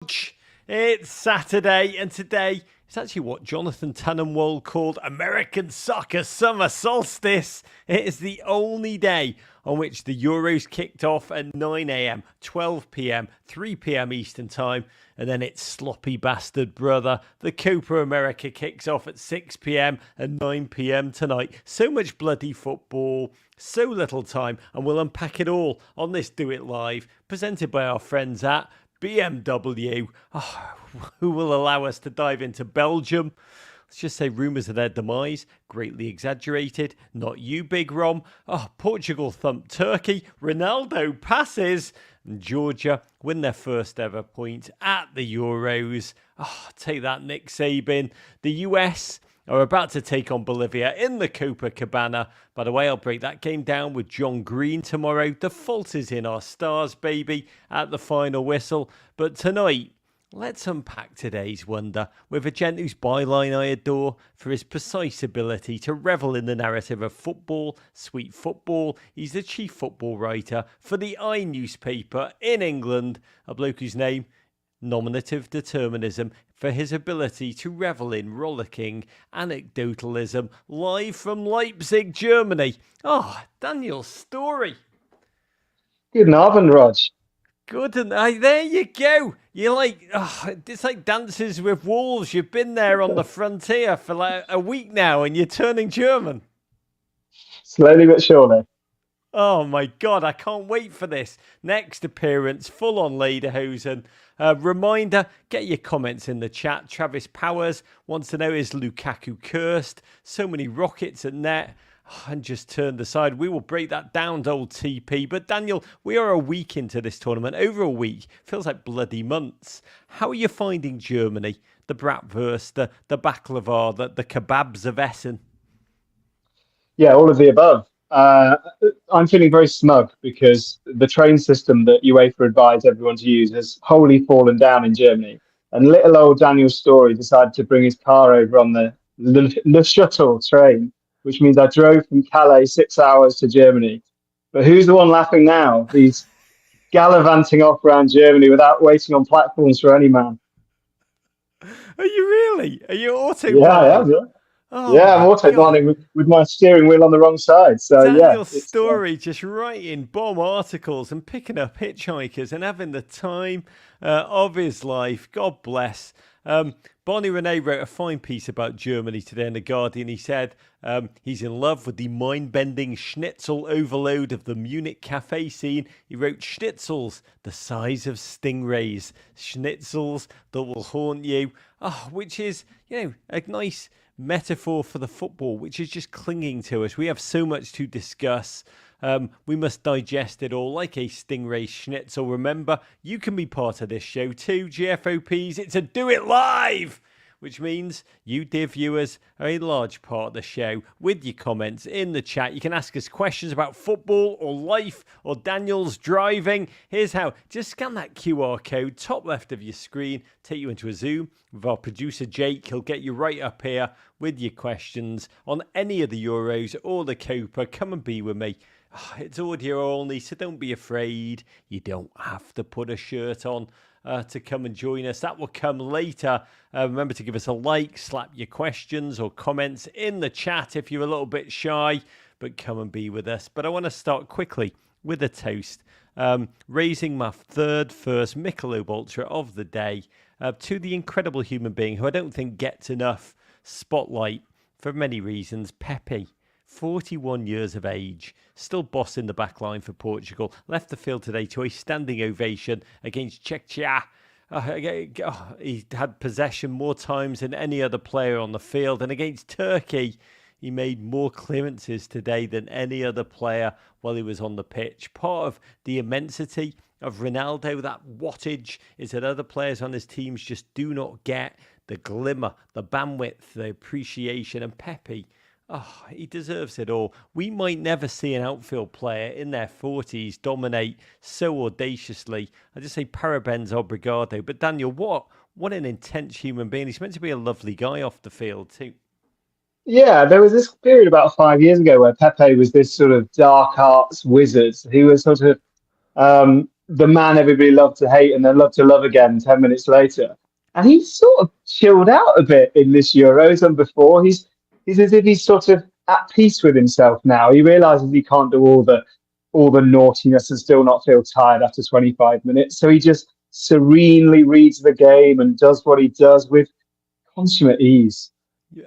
It's Saturday, and today is actually what Jonathan Tannenwald called American Soccer Summer Solstice. It is the only day on which the Euros kicked off at 9 a.m, 12 p.m, 3 p.m. Eastern Time, and then its sloppy bastard brother, the Copa America, kicks off at 6 p.m. and 9 p.m. tonight. So much bloody football, so little time, and we'll unpack it all on this Do It Live, presented by our friends at BMW, who will allow us to dive into Belgium. Let's just say rumours of their demise, greatly exaggerated. Not you, Big Rom. Portugal thump Turkey. Ronaldo passes. And Georgia win their first ever point at the Euros. Take that, Nick Saban. The US are about to take on Bolivia in the Copa Cabana. By the way, I'll break that game down with John Green tomorrow. The fault is in our stars, baby, at the final whistle. But tonight, let's unpack today's wonder with a gent whose byline I adore for his precise ability to revel in the narrative of football, sweet football. He's the chief football writer for the I newspaper in England, a bloke whose name, nominative determinism, for his ability to revel in rollicking anecdotalism, live from Leipzig, Germany. Daniel Storey. Good Abend, Rog. Good, and there you go. You're like, it's like Dances with Wolves. You've been there on the frontier for like a week now, and you're turning German. Slowly but surely. Oh my God, I can't wait for this. Next appearance, full on Lederhosen. Reminder, get your comments in the chat. Travis Powers wants to know, is Lukaku cursed? So many rockets at net. And just turned aside. We will break that down to old TP. But Daniel, we are a week into this tournament. Over a week. Feels like bloody months. How are you finding Germany? The bratwurst, the baklava, the kebabs of Essen? Yeah, all of the above. I'm feeling very smug because the train system that UEFA advised everyone to use has wholly fallen down in Germany. And little old Daniel Storey decided to bring his car over on the Le Shuttle train, which means I drove from Calais 6 hours to Germany. But who's the one laughing now? He's gallivanting off around Germany without waiting on platforms for any man. Are you really? Are you autobahning? Yeah, I am, yeah. I'm autobahning with my steering wheel on the wrong side. So Daniel Storey just writing bomb articles and picking up hitchhikers and having the time of his life. God bless. Barney Rene wrote a fine piece about Germany today in The Guardian. He said he's in love with the mind-bending schnitzel overload of the Munich cafe scene. He wrote schnitzels the size of stingrays. Schnitzels that will haunt you. Which is, a nice metaphor for the football, which is just clinging to us. We have so much to discuss. We must digest it all like a stingray schnitzel. Remember, you can be part of this show too, GFOPs. It's a Do It Live, which means you, dear viewers, are a large part of the show with your comments in the chat. You can ask us questions about football or life or Daniel's driving. Here's how. Just scan that QR code, top left of your screen, take you into a Zoom with our producer Jake. He'll get you right up here with your questions on any of the Euros or the Copa. Come and be with me. It's audio only, so don't be afraid. You don't have to put a shirt on to come and join us. That will come later. Remember to give us a like, slap your questions or comments in the chat if you're a little bit shy, but come and be with us. But I want to start quickly with a toast. Raising my first Michelob Ultra of the day to the incredible human being who I don't think gets enough spotlight for many reasons, Pepe. 41 years of age, still bossing the back line for Portugal. Left the field today to a standing ovation against Czechia. He had possession more times than any other player on the field. And against Turkey, he made more clearances today than any other player while he was on the pitch. Part of the immensity of Ronaldo, that wattage, is that other players on his teams just do not get the glimmer, the bandwidth, the appreciation. And Pepe, he deserves it all. We might never see an outfield player in their 40s dominate so audaciously. I just say parabens obrigado. But Daniel, what an intense human being. He's meant to be a lovely guy off the field too. Yeah, there was this period about 5 years ago where Pepe was this sort of dark arts wizard. He was sort of the man everybody loved to hate and then loved to love again 10 minutes later. And he's sort of chilled out a bit in this Euros and before. He's as if he's sort of at peace with himself now. He realizes he can't do all the naughtiness and still not feel tired after 25 minutes. So he just serenely reads the game and does what he does with consummate ease.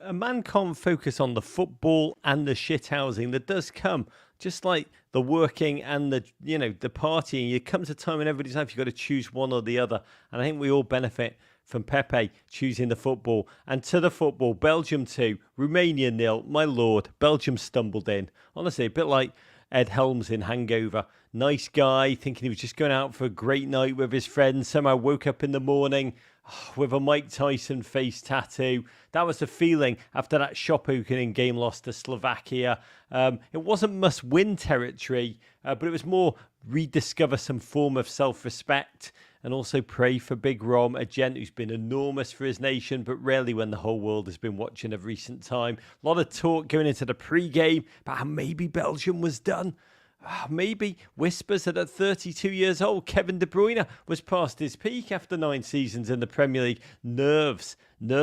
A man can't focus on the football and the shithousing that does come, just like the working and the partying. You come to a time in everybody's life, you've got to choose one or the other. And I think we all benefit from Pepe choosing the football. And to the football, Belgium 2, Romania 0. My lord, Belgium stumbled in. Honestly, a bit like Ed Helms in Hangover. Nice guy, thinking he was just going out for a great night with his friends. Somehow woke up in the morning with a Mike Tyson face tattoo. That was the feeling after that shop opening game loss to Slovakia. It wasn't must-win territory, but it was more rediscover some form of self-respect and also pray for Big Rom, a gent who's been enormous for his nation, but rarely when the whole world has been watching of recent time. A lot of talk going into the pre-game about how maybe Belgium was done. Maybe whispers that at 32 years old, Kevin De Bruyne was past his peak after 9 seasons in the Premier League. Nerves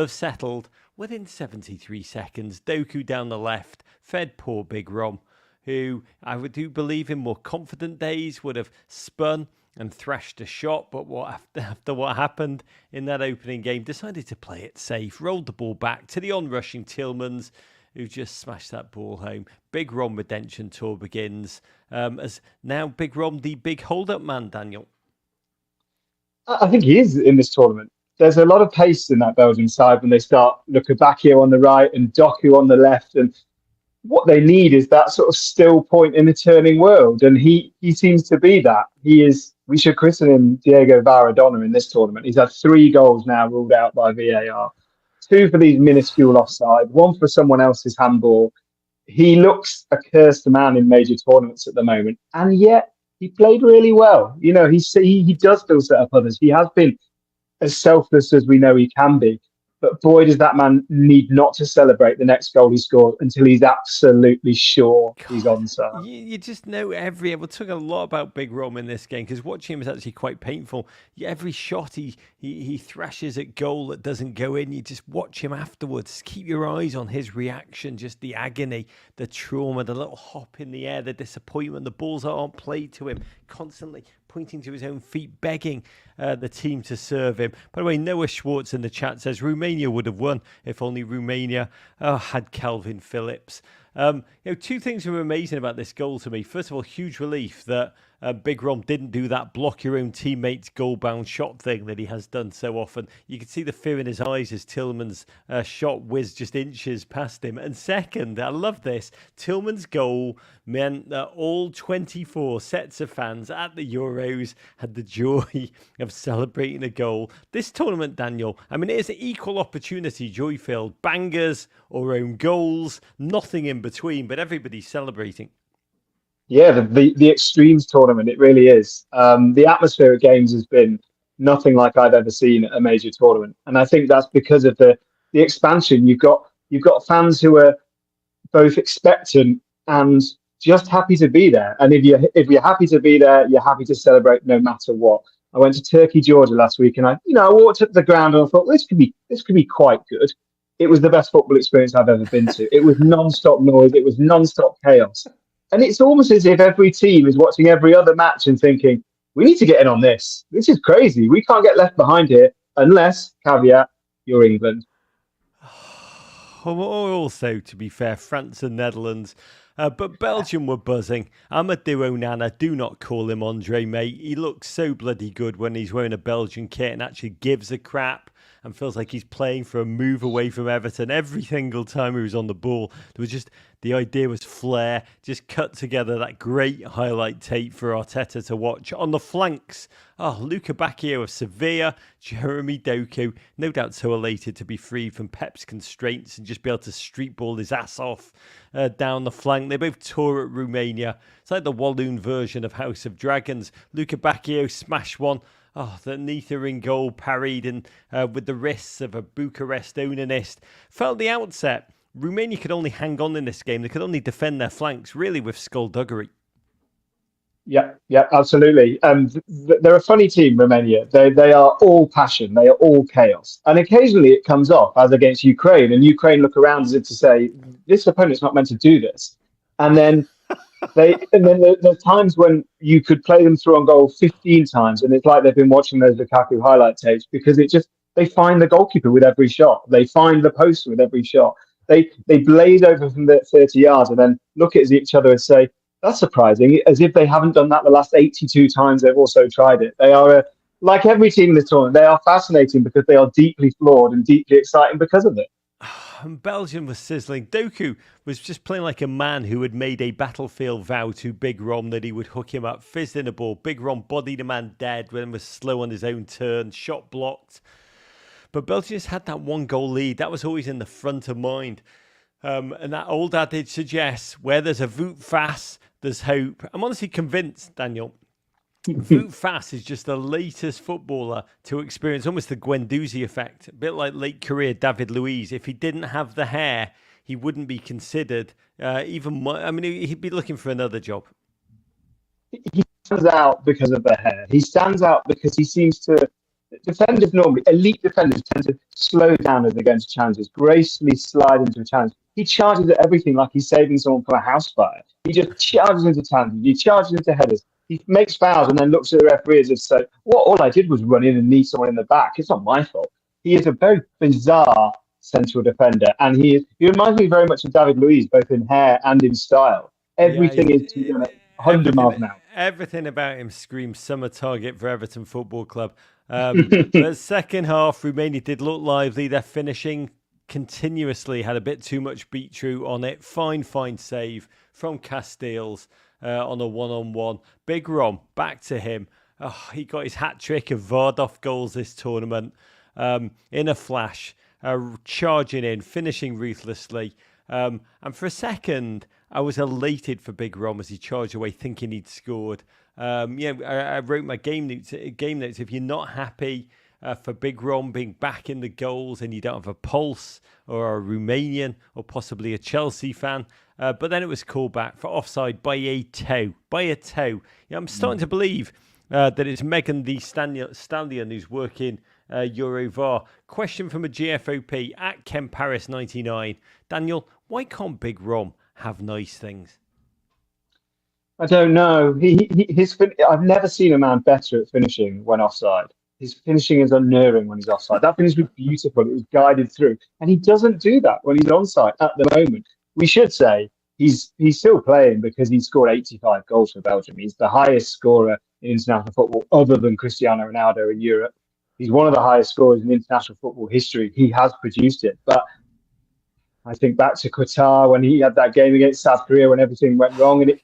settled within 73 seconds. Doku down the left, fed poor Big Rom, who I do believe in more confident days would have spun and thrashed a shot, but after what happened in that opening game, decided to play it safe, rolled the ball back to the on-rushing Tielemans, who just smashed that ball home. Big Rom redemption tour begins. As now Big Rom, the big hold-up man, Daniel. I think he is in this tournament. There's a lot of pace in that Belgian side when they start Lukaku on the right and Doku on the left. And what they need is that sort of still point in the turning world. And he seems to be that. He is, we should christen him Diego Maradona in this tournament. He's had 3 goals now ruled out by VAR. 2 for these minuscule offside, 1 for someone else's handball. He looks a cursed man in major tournaments at the moment, and yet he played really well. You know, he does still set up others. He has been as selfless as we know he can be. But boy, does that man need not to celebrate the next goal he scored until he's absolutely sure he's onside. You just know we're talking a lot about Big Rom in this game because watching him is actually quite painful. Every shot he thrashes at goal that doesn't go in, you just watch him afterwards. Keep your eyes on his reaction, just the agony, the trauma, the little hop in the air, the disappointment, the balls that aren't played to him, constantly pointing to his own feet, begging the team to serve him. By the way, Noah Schwartz in the chat says Romania would have won if only Romania had Calvin Phillips. 2 things were amazing about this goal to me. First of all, huge relief that Big Rom didn't do that block your own teammate's goal-bound shot thing that he has done so often. You could see the fear in his eyes as Tielemans' shot whizzed just inches past him. And second, I love this, Tielemans' goal meant that all 24 sets of fans at the Euros had the joy of celebrating a goal. This tournament, Daniel, I mean, it is an equal opportunity, joy-filled. Bangers or own goals, nothing in between, but everybody's celebrating. Yeah, the extremes tournament, it really is. The atmosphere at games has been nothing like I've ever seen at a major tournament, and I think that's because of the expansion. You've got fans who are both expectant and just happy to be there. And if you're happy to be there, you're happy to celebrate no matter what. I went to Turkey, Georgia last week, and I walked up the ground and I thought this could be quite good. It was the best football experience I've ever been to. It was non-stop noise. It was non-stop chaos. And it's almost as if every team is watching every other match and thinking, we need to get in on this. This is crazy. We can't get left behind here unless, caveat, you're England. Also, to be fair, France and Netherlands. But Belgium were buzzing. Amadou Onana, do not call him Andre, mate. He looks so bloody good when he's wearing a Belgian kit and actually gives a crap and feels like he's playing for a move away from Everton. Every single time he was on the ball, there was just, the idea was flair. Just cut together that great highlight tape for Arteta to watch. On the flanks, Luka Bacchio of Sevilla, Jeremy Doku, no doubt so elated to be freed from Pep's constraints and just be able to street ball his ass off down the flank. They both tour at Romania. It's like the Walloon version of House of Dragons. Luka Bacchio smashed one. The Neither in goal parried and with the wrists of a Bucharest onanist. Felt the outset, Romania could only hang on in this game. They could only defend their flanks, really, with skullduggery. Yeah, absolutely. They're a funny team, Romania. They are all passion. They are all chaos. And occasionally it comes off, as against Ukraine, and Ukraine look around as if to say, this opponent's not meant to do this. And then there's times when you could play them through on goal 15 times, and it's like they've been watching those Lukaku highlight tapes, because they find the goalkeeper with every shot. They find the post with every shot. They blaze over from the 30 yards and then look at each other and say, that's surprising, as if they haven't done that the last 82 times they've also tried it. They are, like every team in this tournament, they are fascinating because they are deeply flawed and deeply exciting because of it. Belgium was sizzling. Doku was just playing like a man who had made a battlefield vow to Big Rom that he would hook him up, fizzed in a ball. Big Rom bodied a man dead when he was slow on his own turn, shot blocked. But Belgium just had that 1-goal lead. That was always in the front of mind. And that old adage suggests where there's a Wout Faes, there's hope. I'm honestly convinced, Daniel, Wout Faes is just the latest footballer to experience almost the Guendouzi effect, a bit like late career David Luiz. If he didn't have the hair, he wouldn't be considered he'd be looking for another job. He stands out because of the hair. He stands out because he seems to... Defenders normally, elite defenders, tend to slow down as they go into challenges, gracefully slide into a challenge. He charges at everything like he's saving someone from a house fire. He just charges into challenges. He charges into headers. He makes fouls and then looks at the referee as if to say, "Well, all I did was run in and knee someone in the back. It's not my fault." He is a very bizarre central defender, and he reminds me very much of David Luiz, both in hair and in style. Everything is 100 miles an hour. Everything about him screams summer target for Everton Football Club. But second half, Romania did look lively. Their finishing continuously had a bit too much beetroot on it. Fine save from Castells on a one-on-one. Big Rom, back to him. Oh, he got his hat-trick of Vardoff goals this tournament in a flash, charging in, finishing ruthlessly. And for a second, I was elated for Big Rom as he charged away thinking he'd scored. I wrote my game notes. If you're not happy for Big Rom being back in the goals and you don't have a Pulse or a Romanian or possibly a Chelsea fan, but then it was called back for offside by a toe. I'm starting to believe that it's Megan the Stallion who's working Eurovar. Question from a GFOP at Ken Paris 99. Daniel, why can't Big Rom have nice things? I don't know. I've never seen a man better at finishing when offside. His finishing is unnerving when he's offside. That finish was beautiful. It was guided through. And he doesn't do that when he's onside at the moment. We should say he's still playing because he scored 85 goals for Belgium. He's the highest scorer in international football other than Cristiano Ronaldo in Europe. He's one of the highest scorers in international football history. He has produced it. But I think back to Qatar when he had that game against South Korea when everything went wrong. And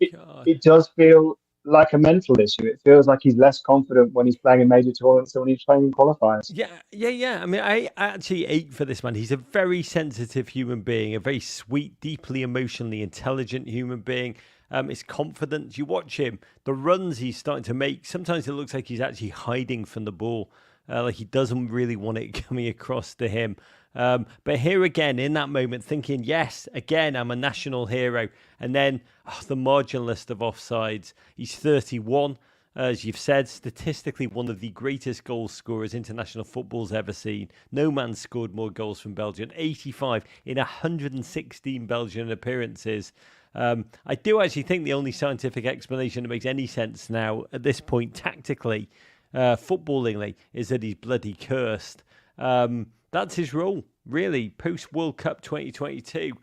it does feel like a mental issue. It feels like he's less confident when he's playing in major tournaments than when he's playing in qualifiers. Yeah. I mean, I actually ache for this man. He's a very sensitive human being, a very sweet, deeply emotionally intelligent human being. His confidence, you watch him, the runs he's starting to make, sometimes it looks like he's actually hiding from the ball. Like he doesn't really want it coming across to him. But here again, in that moment, thinking, yes, again, I'm a national hero. And then the marginalist of offsides. He's 31, as you've said, statistically one of the greatest goal scorers international football's ever seen. No man scored more goals from Belgium, 85 in 116 Belgian appearances. I do actually think the only scientific explanation that makes any sense now at this point, tactically, footballingly, is that he's bloody cursed. That's his role, really, post-World Cup 2022.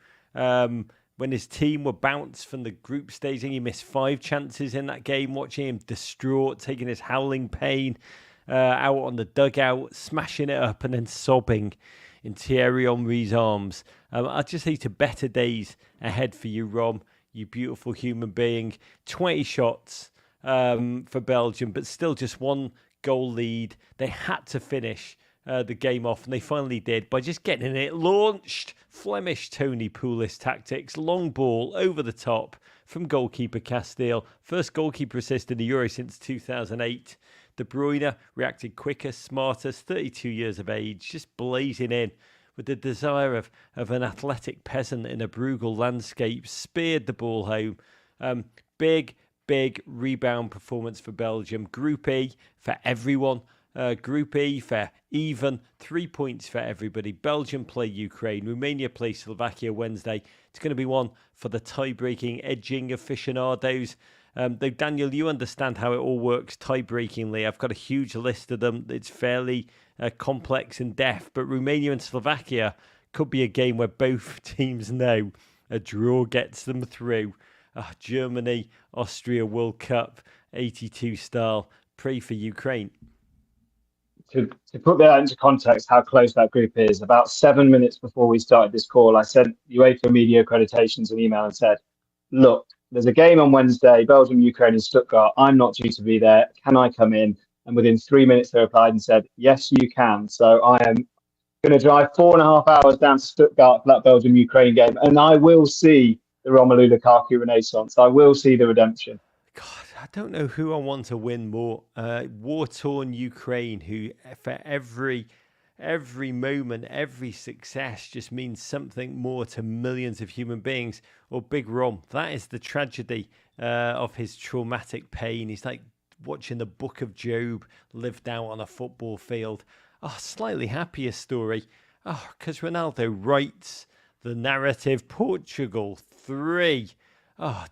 When his team were bounced from the group staging, he missed 5 chances in that game, watching him distraught, taking his howling pain out on the dugout, smashing it up and then sobbing in Thierry Henry's arms. I'll just say to better days ahead for you, Rom, you beautiful human being. 20 shots for Belgium, but still just 1 goal lead. They had to finish the game off, and they finally did by just getting it launched. Flemish Tony Pulis tactics, long ball over the top from goalkeeper Castile. First goalkeeper assist in the Euro since 2008. De Bruyne reacted quicker, smarter, 32 years of age, just blazing in with the desire of an athletic peasant in a Bruegel landscape, speared the ball home. Big big rebound performance for Belgium. Group E for everyone. Group E for even, 3 points for everybody. Belgium play Ukraine. Romania play Slovakia Wednesday. It's going to be one for the tie-breaking edging aficionados. Though, Daniel, you understand how it all works tie-breakingly. I've got a huge list of them. It's fairly complex and deft, but Romania and Slovakia could be a game where both teams know a draw gets them through. Germany, Austria World Cup, 82 style. Pray for Ukraine. To put that into context, how close that group is, about 7 minutes before we started this call, I sent UEFA Media Accreditations an email and said, look, there's a game on Wednesday, Belgium, Ukraine in Stuttgart. I'm not due to be there. Can I come in? And within 3 minutes, they replied and said, yes, you can. So I am going to drive 4.5 hours down to Stuttgart for that Belgium-Ukraine game. And I will see the Romelu Lukaku renaissance. I will see the redemption. God, I don't know who I want to win more. War-torn Ukraine, who for every moment, every success just means something more to millions of human beings, or Big Rom. That is the tragedy of his traumatic pain. He's like watching the Book of Job lived out on a football field. Slightly happier story. Because Ronaldo writes the narrative. Portugal 3.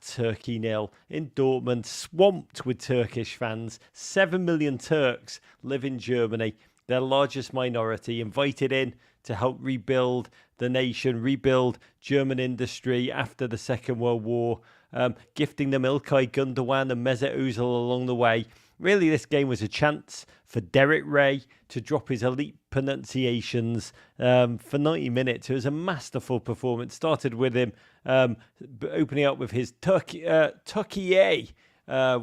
Turkey 0 in Dortmund, swamped with Turkish fans. 7 million Turks live in Germany, their largest minority, invited in to help rebuild the nation, rebuild German industry after the Second World War, gifting them Ilkay Gundogan and Mesut Ozil along the way. Really, this game was a chance for Derek Ray to drop his elite pronunciations for 90 minutes. It was a masterful performance. Started with him opening up with his Turkey,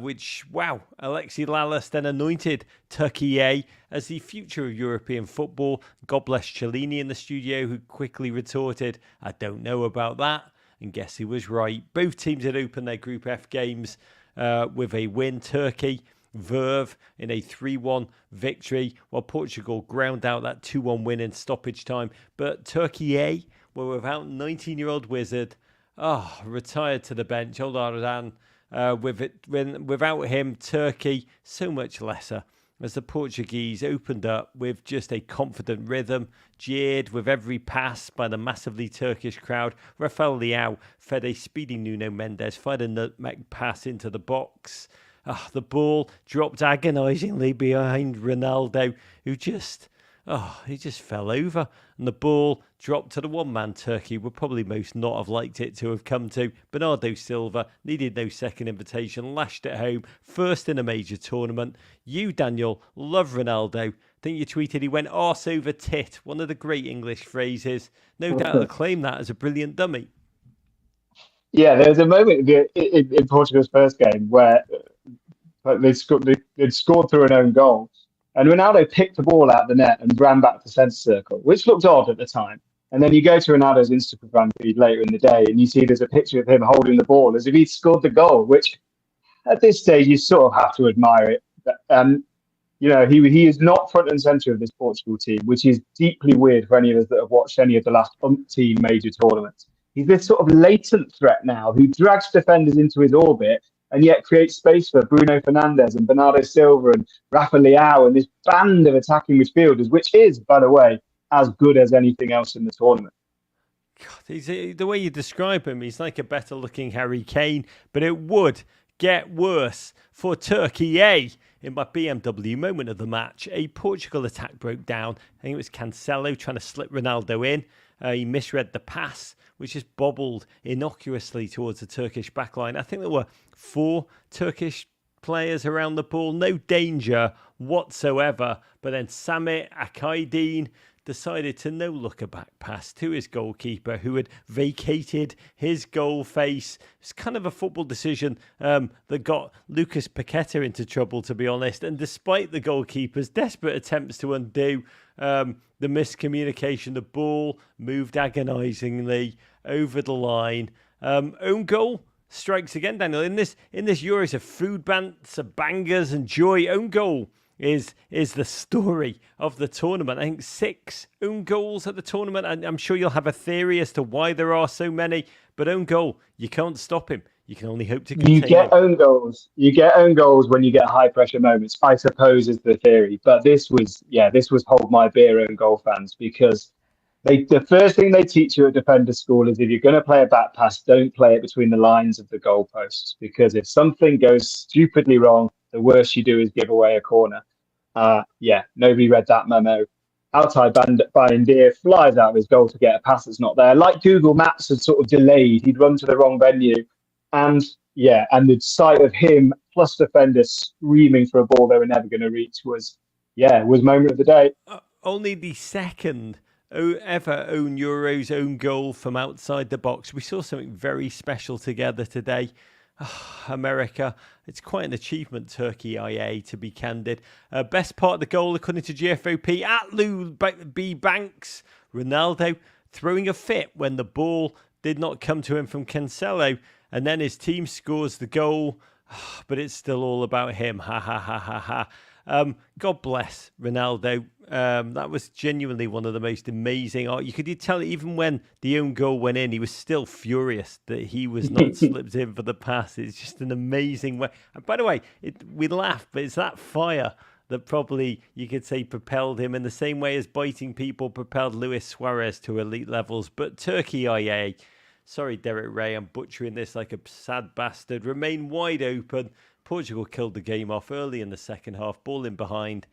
which, wow, Alexi Lalas then anointed Turkey as the future of European football. God bless Cellini in the studio, who quickly retorted, I don't know about that. And guess he was right. Both teams had opened their Group F games with a win. Turkey, Verve in a 3-1 victory, while Portugal ground out that 2-1 win in stoppage time. But Turkey A were without 19-year-old wizard, retired to the bench, old Ardan. Without him, Turkey so much lesser, as the Portuguese opened up with just a confident rhythm, jeered with every pass by the massively Turkish crowd. Rafael Leao fed a speedy Nuno Mendes, fired a nutmeg pass into the box. The ball dropped agonisingly behind Ronaldo, who just fell over. And the ball dropped to the one-man Turkey would probably most not have liked it to have come to. Bernardo Silva needed no second invitation, lashed it home, first in a major tournament. You, Daniel, love Ronaldo. I think you tweeted he went arse over tit, one of the great English phrases. No doubt he'll claim that as a brilliant dummy. Yeah, there was a moment in Portugal's first game where they'd scored through an own goal, and Ronaldo picked the ball out of the net and ran back to centre circle, which looked odd at the time. And then you go to Ronaldo's Instagram feed later in the day, and you see there's a picture of him holding the ball as if he'd scored the goal, which at this stage you sort of have to admire it. He is not front and centre of this Portugal team, which is deeply weird for any of us that have watched any of the last umpteen major tournaments. He's this sort of latent threat now who drags defenders into his orbit and yet creates space for Bruno Fernandes and Bernardo Silva and Rafa Leao and this band of attacking midfielders, which is, by the way, as good as anything else in the tournament. God, the way you describe him, he's like a better-looking Harry Kane, but it would get worse for Turkey A. In my BMW moment of the match, a Portugal attack broke down. I think it was Cancelo trying to slip Ronaldo in. He misread the pass, which just bobbled innocuously towards the Turkish backline. I think there were 4 Turkish players around the ball, no danger whatsoever. But then Samit Akaydin decided to no-look a back pass to his goalkeeper, who had vacated his goal face. It's kind of a football decision that got Lucas Paqueta into trouble, to be honest. And despite the goalkeeper's desperate attempts to undo the miscommunication, the ball moved agonisingly over the line. Own goal strikes again, Daniel. In this Euros of food bants, of bangers and joy, own goal is the story of the tournament. I think 6 own goals at the tournament. And I'm sure you'll have a theory as to why there are so many. But own goal, you can't stop him. you can only hope to You contain get them. own goals. You get own goals when you get high pressure moments, I suppose, is the theory. But this was hold my beer own goal fans, because the first thing they teach you at defender school is if you're going to play a back pass, don't play it between the lines of the goalposts, because if something goes stupidly wrong, the worst you do is give away a corner. Nobody read that memo. Altai Bandir flies out of his goal to get a pass that's not there. Like Google Maps had sort of delayed, he'd run to the wrong venue. And and the sight of him plus defenders screaming for a ball they were never going to reach was moment of the day. Only the second ever own Euros own goal from outside the box. We saw something very special together today. America, it's quite an achievement, Turkey IA, to be candid. Best part of the goal, according to GFOP, at Lou B. Banks, Ronaldo throwing a fit when the ball did not come to him from Cancelo, and then his team scores the goal, but it's still all about him. Ha ha ha ha ha. God bless Ronaldo. That was genuinely one of the most amazing. You could tell even when the own goal went in, he was still furious that he was not slipped in for the pass. It's just an amazing way. And by the way, we laugh, but it's that fire that probably you could say propelled him in the same way as biting people propelled Luis Suarez to elite levels. But Turkey IA, sorry, Derek Ray, I'm butchering this like a sad bastard, remain wide open. Portugal killed the game off early in the second half, ball in behind,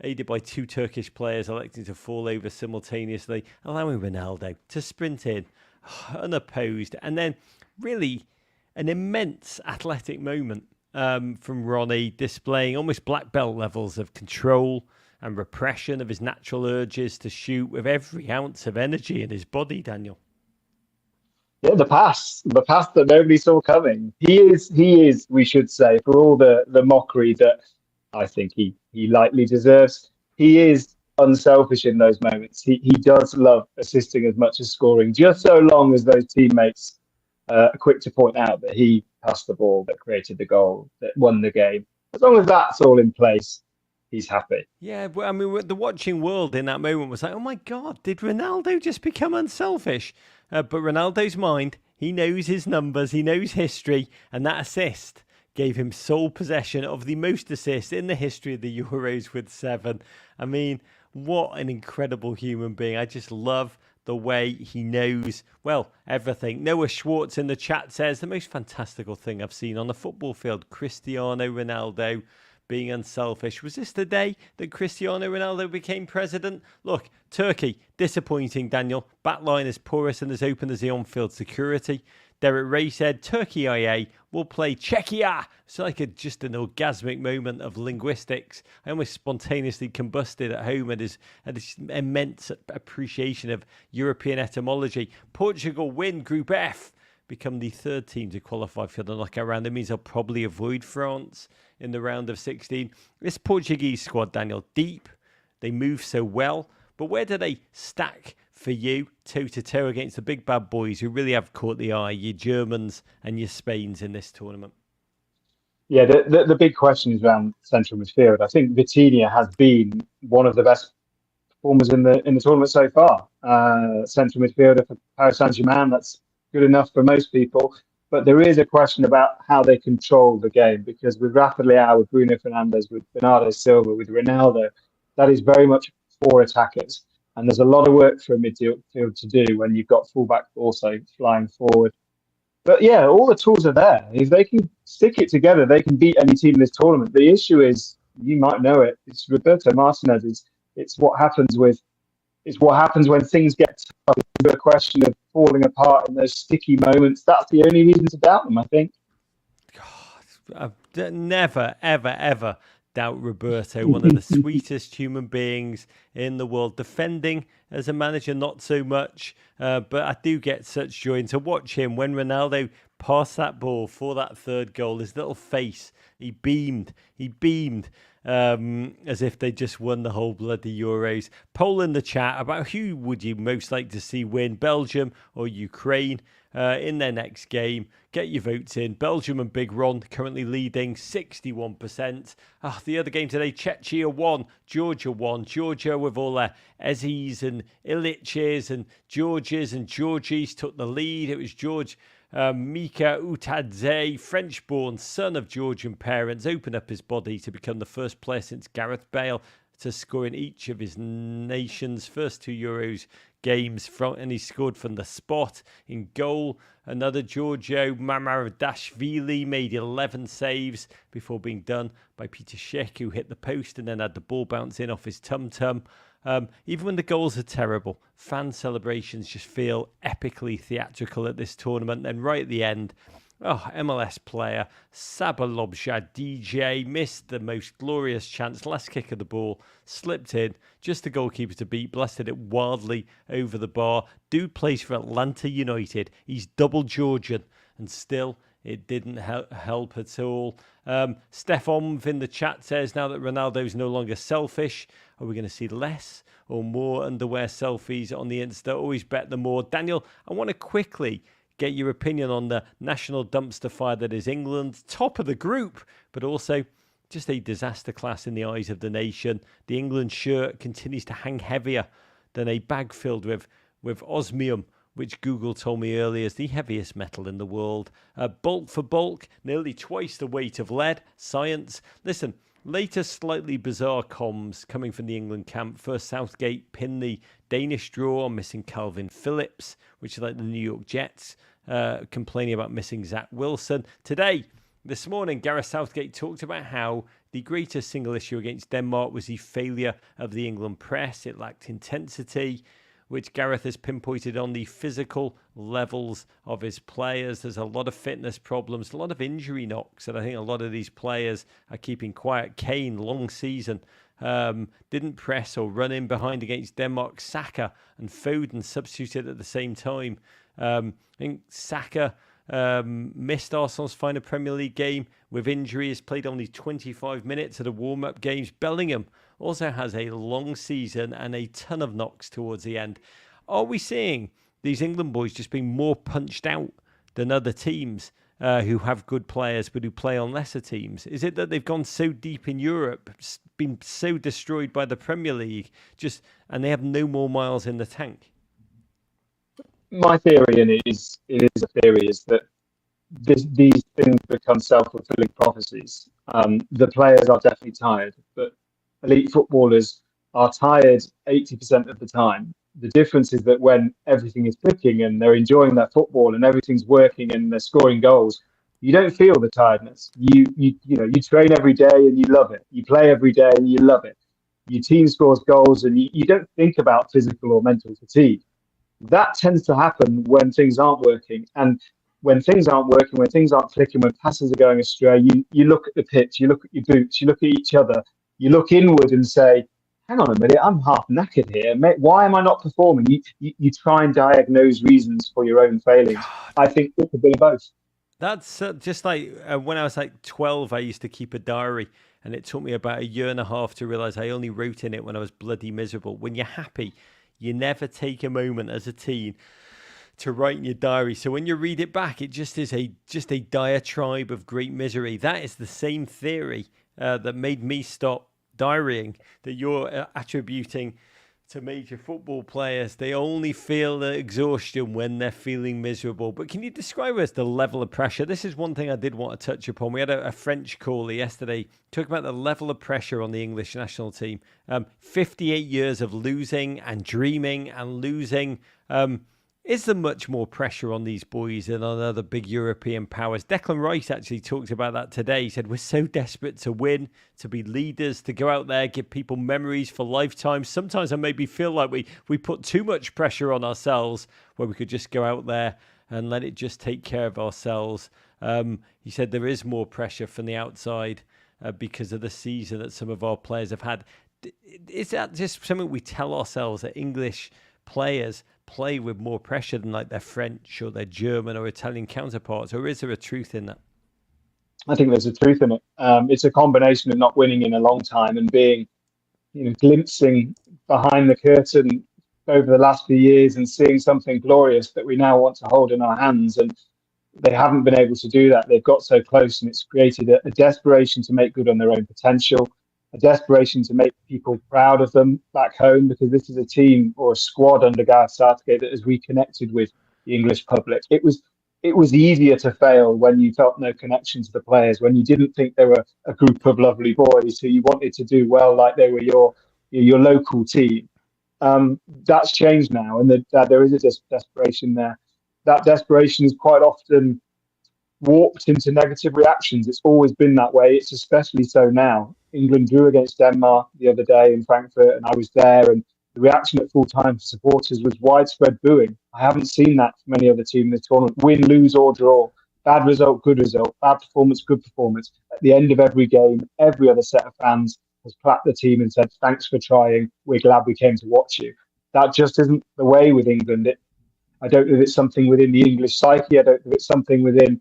aided by two Turkish players electing to fall over simultaneously, allowing Ronaldo to sprint in unopposed. And then really an immense athletic moment from Ronnie, displaying almost black belt levels of control and repression of his natural urges to shoot with every ounce of energy in his body, Daniel. Yeah, the pass that nobody saw coming. He is, we should say, for all the mockery that I think he lightly deserves, he is unselfish in those moments. He does love assisting as much as scoring, just so long as those teammates are quick to point out that he passed the ball, that created the goal, that won the game. As long as that's all in place, he's happy. Yeah, well, I mean, the watching world in that moment was like, oh my God, did Ronaldo just become unselfish? But Ronaldo's mind, he knows his numbers, he knows history, and that assist gave him sole possession of the most assists in the history of the Euros with 7. I mean, what an incredible human being. I just love the way he knows, well, everything. Noah Schwartz in the chat says, the most fantastical thing I've seen on the football field, Cristiano Ronaldo being unselfish. Was this the day that Cristiano Ronaldo became president? Look, Turkey, disappointing, Daniel. Backline as porous and as open as the on-field security. Derek Ray said, Turkey IA will play Czechia. It's like just an orgasmic moment of linguistics. I almost spontaneously combusted at home at his immense appreciation of European etymology. Portugal win Group F, become the third team to qualify for the knockout round. That means they'll probably avoid France in the round of 16. This Portuguese squad, Daniel, deep. They move so well. But where do they stack for you, toe-to-toe against the big bad boys who really have caught the eye, your Germans and your Spains in this tournament? Yeah, the big question is around central midfield. I think Vitinha has been one of the best performers in the tournament so far. Central midfielder for Paris Saint-Germain, that's good enough for most people. But there is a question about how they control the game, because with Rafa Leao, with Bruno Fernandes, with Bernardo Silva, with Ronaldo, that is very much 4 attackers. And there's a lot of work for a midfield to do when you've got fullback also flying forward. But yeah, all the tools are there. If they can stick it together, they can beat any team in this tournament. The issue is, you might know it, it's Roberto Martinez. It's what happens when things get tough. It's a question of falling apart in those sticky moments. That's the only reason to doubt them, I think. God, I've never, ever, ever doubt Roberto, one of the sweetest human beings in the world. Defending as a manager, not so much, but I do get such joy. And to watch him when Ronaldo passed that ball for that third goal, his little face, he beamed as if they just won the whole bloody Euros. Poll in the chat about who would you most like to see win, Belgium or Ukraine, in their next game. Get your votes in. Belgium and Big Ron currently leading 61%. The other game today, Czechia won, Georgia won. Georgia with all their Ezzies and Illiches and Georges and Georgies took the lead. It was George Mika Utadze, French-born son of Georgian parents, opened up his body to become the first player since Gareth Bale to score in each of his nation's first 2 Euros games, and he scored from the spot. In goal, another Giorgio Mamardashvili made 11 saves before being done by Peter Schick, who hit the post and then had the ball bounce in off his tum-tum. Even when the goals are terrible, fan celebrations just feel epically theatrical at this tournament. And right at the end, MLS player Sabalobja DJ missed the most glorious chance, last kick of the ball, slipped in, just the goalkeeper to beat, blasted it wildly over the bar. Dude plays for Atlanta United. He's double Georgian, and still it didn't help at all. Stefan in the chat says, now that Ronaldo's no longer selfish, are we going to see less or more underwear selfies on the Insta? Always bet the more. Daniel, I want to quickly get your opinion on the national dumpster fire that is England, top of the group, but also just a disaster class in the eyes of the nation. The England shirt continues to hang heavier than a bag filled with osmium, which Google told me earlier is the heaviest metal in the world. Bulk for bulk, nearly twice the weight of lead. Science. Listen, latest slightly bizarre comms coming from the England camp. First, Southgate pinned the Danish draw on missing Calvin Phillips, which is like the New York Jets, complaining about missing Zach Wilson. Today, this morning, Gareth Southgate talked about how the greatest single issue against Denmark was the failure of the England press. It lacked intensity, which Gareth has pinpointed on the physical levels of his players. There's a lot of fitness problems, a lot of injury knocks, and I think a lot of these players are keeping quiet. Kane, long season, didn't press or run in behind against Denmark. Saka and Foden substituted at the same time. I think Saka missed Arsenal's final Premier League game with injuries, played only 25 minutes at the warm-up games. Bellingham also has a long season and a ton of knocks towards the end. Are we seeing these England boys just being more punched out than other teams who have good players but who play on lesser teams? Is it that they've gone so deep in Europe, been so destroyed by the Premier League, and they have no more miles in the tank? My theory, and it is a theory, is that these things become self-fulfilling prophecies. The players are definitely tired, but elite footballers are tired 80% of the time. The difference is that when everything is clicking and they're enjoying their football and everything's working and they're scoring goals, you don't feel the tiredness. You train every day and you love it. You play every day and you love it. Your team scores goals and you don't think about physical or mental fatigue. That tends to happen when things aren't working. And when things aren't working, when things aren't clicking, when passes are going astray, you look at the pitch, you look at your boots, you look at each other, you look inward and say, hang on a minute, I'm half knackered here. Mate, why am I not performing? You try and diagnose reasons for your own failings. I think it's a bit of both. That's just like when I was like 12, I used to keep a diary, and it took me about a year and a half to realize I only wrote in it when I was bloody miserable. When you're happy, you never take a moment as a teen to write in your diary. So when you read it back, it just is a diatribe of great misery. That is the same theory that made me stop diarying that you're attributing to major football players. They only feel the exhaustion when they're feeling miserable. But can you describe us the level of pressure? This is one thing I did want to touch upon. We had a French caller yesterday talking about the level of pressure on the English national team. 58 years of losing and dreaming and losing. Is there much more pressure on these boys than on other big European powers? Declan Rice actually talked about that today. He said, we're so desperate to win, to be leaders, to go out there, give people memories for lifetimes. Sometimes I maybe feel like we put too much pressure on ourselves where we could just go out there and let it just take care of ourselves. He said there is more pressure from the outside because of the season that some of our players have had. Is that just something we tell ourselves, that English players play with more pressure than like their French or their German or Italian counterparts, or is there a truth in that? I think there's a truth in it. It's a combination of not winning in a long time and being, glimpsing behind the curtain over the last few years and seeing something glorious that we now want to hold in our hands. And they haven't been able to do that. They've got so close, and it's created a desperation to make good on their own potential, a desperation to make people proud of them back home, because this is a team or a squad under Gareth Southgate that has reconnected with the English public. It was it was easier to fail when you felt no connection to the players, when you didn't think they were a group of lovely boys who you wanted to do well, like they were your local team. That's changed now, and there is a desperation there. That desperation is quite often warped into negative reactions. It's always been that way. It's especially so now. England drew against Denmark the other day in Frankfurt, and I was there, and the reaction at full time for supporters was widespread booing. I haven't seen that from any other team in the tournament. Win, lose, or draw. Bad result, good result. Bad performance, good performance. At the end of every game, every other set of fans has clapped the team and said, "Thanks for trying. We're glad we came to watch you." That just isn't the way with England. I don't know if it's something within the English psyche. I don't know if it's something within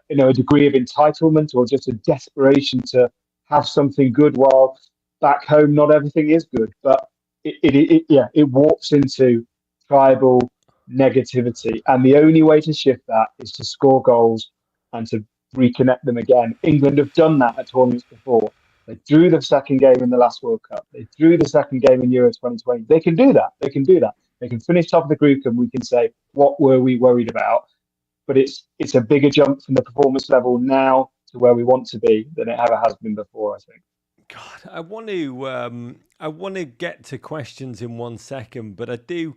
a degree of entitlement or just a desperation to have something good, while back home not everything is good. But it warps into tribal negativity, and the only way to shift that is to score goals and to reconnect them again. England have done that at tournaments before. They drew the second game in the last World Cup. They drew the second game in Euro 2020. They can do that. They can do that. They can finish top of the group, and we can say, what were we worried about? But it's a bigger jump from the performance level now to where we want to be than it ever has been before, I think. God, I want to get to questions in 1 second, but I do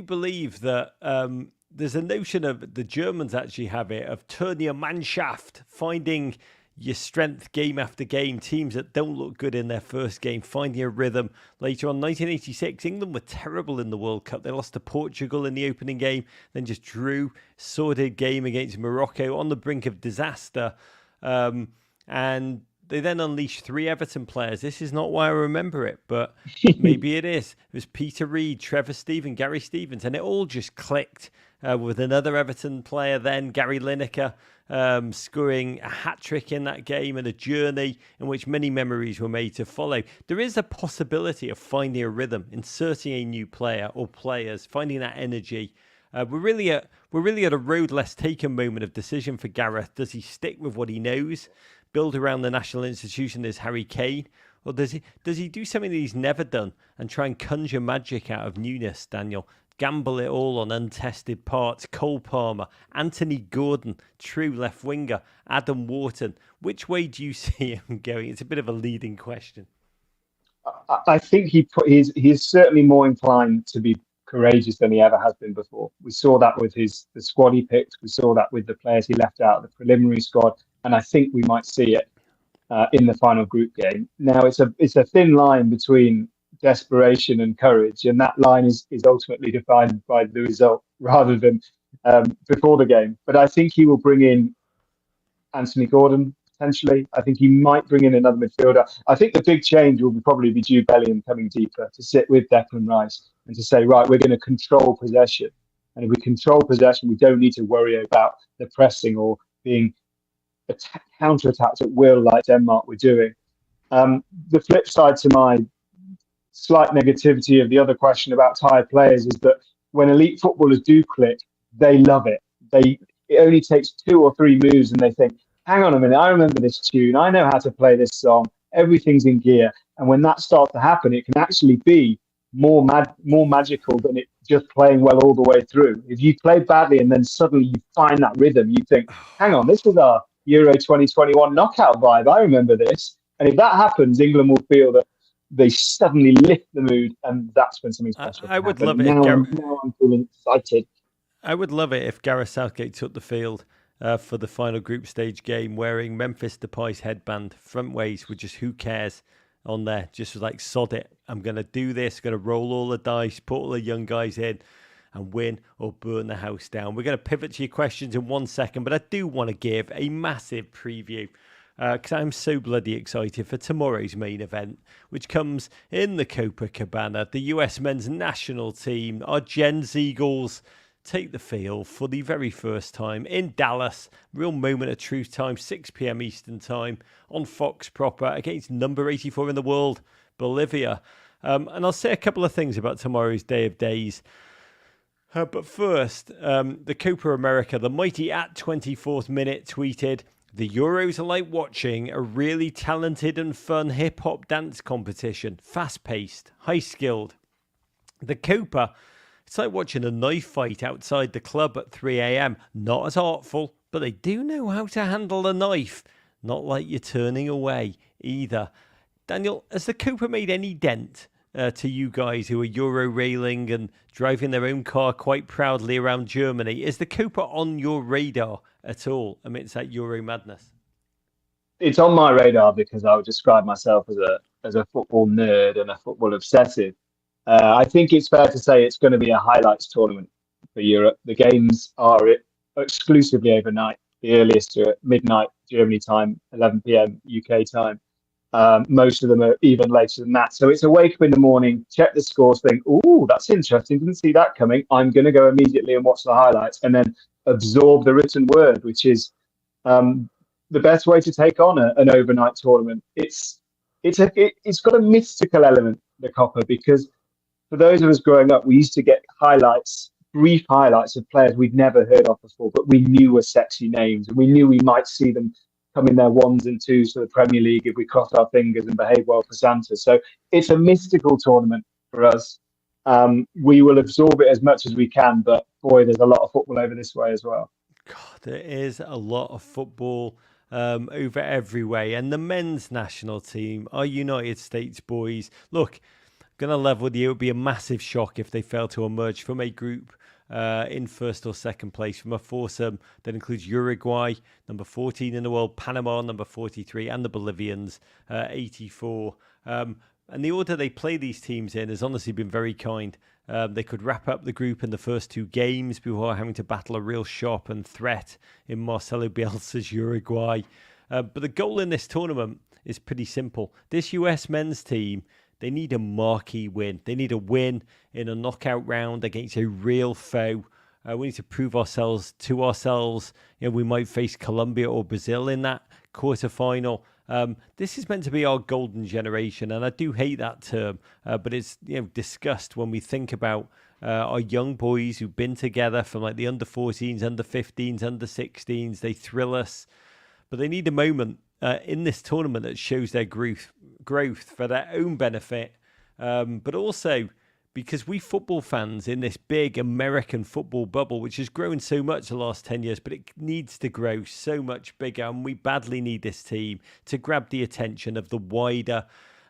believe that there's a notion of the Germans actually have it of turn your Mannschaft, finding your strength game after game. Teams that don't look good in their first game, finding a rhythm. Later on, 1986, England were terrible in the World Cup. They lost to Portugal in the opening game, then just drew sordid game against Morocco on the brink of disaster. And they then unleashed 3 Everton players. This is not why I remember it, but maybe it is. It was Peter Reid, Trevor Steven, Gary Stevens, and it all just clicked with another Everton player then, Gary Lineker, scoring a hat-trick in that game, and a journey in which many memories were made to follow. There is a possibility of finding a rhythm, inserting a new player or players, finding that energy. We're really at a road less taken moment of decision for Gareth. Does he stick with what he knows, build around the national institution as Harry Kane, or does he do something that he's never done and try and conjure magic out of newness, Daniel? Gamble it all on untested parts. Cole Palmer, Anthony Gordon, true left winger, Adam Wharton. Which way do you see him going? It's a bit of a leading question. I think he's certainly more inclined to be courageous than he ever has been before. We saw that with the squad he picked. We saw that with the players he left out of the preliminary squad, and I think we might see it in the final group game. Now it's a thin line between desperation and courage, and that line is ultimately defined by the result rather than before the game. But I think he will bring in Anthony Gordon potentially. I think he might bring in another midfielder. I think the big change will probably be Jude Bellingham coming deeper to sit with Declan Rice and to say, right, we're going to control possession, and if we control possession, we don't need to worry about the pressing or being counter-attacked at will like Denmark were doing. The flip side to my slight negativity of the other question about tired players is that when elite footballers do click, they love it. It only takes 2 or 3 moves and they think, hang on a minute, I remember this tune, I know how to play this song, everything's in gear. And when that starts to happen, it can actually be more magical than it just playing well all the way through. If you play badly and then suddenly you find that rhythm, you think, hang on, this is our Euro 2021 knockout vibe, I remember this. And if that happens, England will feel that they suddenly lift the mood, and that's when something special I would happen. love it. Now I'm feeling excited. I would love it if Gareth Southgate took the field for the final group stage game wearing Memphis Depay's headband, front waist with just who cares on there. Just like, sod it. I'm going to do this, going to roll all the dice, put all the young guys in and win or burn the house down. We're going to pivot to your questions in 1 second, but I do want to give a massive preview because I'm so bloody excited for tomorrow's main event, which comes in the Copa Cabana. The US men's national team, our Gens Eagles, take the field for the very first time in Dallas. Real moment of truth time, 6 p.m. Eastern time on Fox proper against number 84 in the world, Bolivia. And I'll say a couple of things about tomorrow's day of days. But first, the Copa America, the mighty at 24th minute tweeted, the Euros are like watching a really talented and fun hip-hop dance competition. Fast-paced, high-skilled. The Copa, It's like watching a knife fight outside the club at 3 a.m. Not as artful, but they do know how to handle a knife. Not like you're turning away either. Daniel, has the Copa made any dent to you guys who are Euro railing and driving their own car quite proudly around Germany? Is the Copa on your radar at all amidst that Euro madness? It's on my radar because I would describe myself as a football nerd and a football obsessive. I think it's fair to say it's going to be a highlights tournament for Europe. The games are exclusively overnight. The earliest are at midnight Germany time, 11 p.m. UK time. Most of them are even later than that. So it's a wake up in the morning, check the scores, think, "Ooh, that's interesting. Didn't see that coming. I'm going to go immediately and watch the highlights," and then absorb the written word, which is the best way to take on an overnight tournament. It's got a mystical element, the Copa, because for those of us growing up, we used to get highlights, brief highlights of players we'd never heard of before, but we knew were sexy names, and we knew we might see them come in their ones and twos for the Premier League if we crossed our fingers and behaved well for Santa. So it's a mystical tournament for us. We will absorb it as much as we can, but boy, there's a lot of football over this way as well. God, there is a lot of football over every way. And the men's national team, our United States boys, look, going to level with you, it would be a massive shock if they fail to emerge from a group in first or second place from a foursome that includes Uruguay, number 14 in the world, Panama, number 43, and the Bolivians, 84. And the order they play these teams in has honestly been very kind. They could wrap up the group in the first two games before having to battle a real shop and threat in Marcelo Bielsa's Uruguay. But the goal in this tournament is pretty simple. This US men's team, they need a marquee win. They need a win in a knockout round against a real foe. We need to prove ourselves to ourselves. You know, we might face Colombia or Brazil in that quarterfinal. This is meant to be our golden generation, and I do hate that term, but it's discussed when we think about our young boys who've been together from like the under 14s, under 15s, under 16s. They thrill us, but they need a moment in this tournament that shows their growth for their own benefit, but also because we football fans in this big American football bubble, which has grown so much the last 10 years, but it needs to grow so much bigger, and we badly need this team to grab the attention of the wider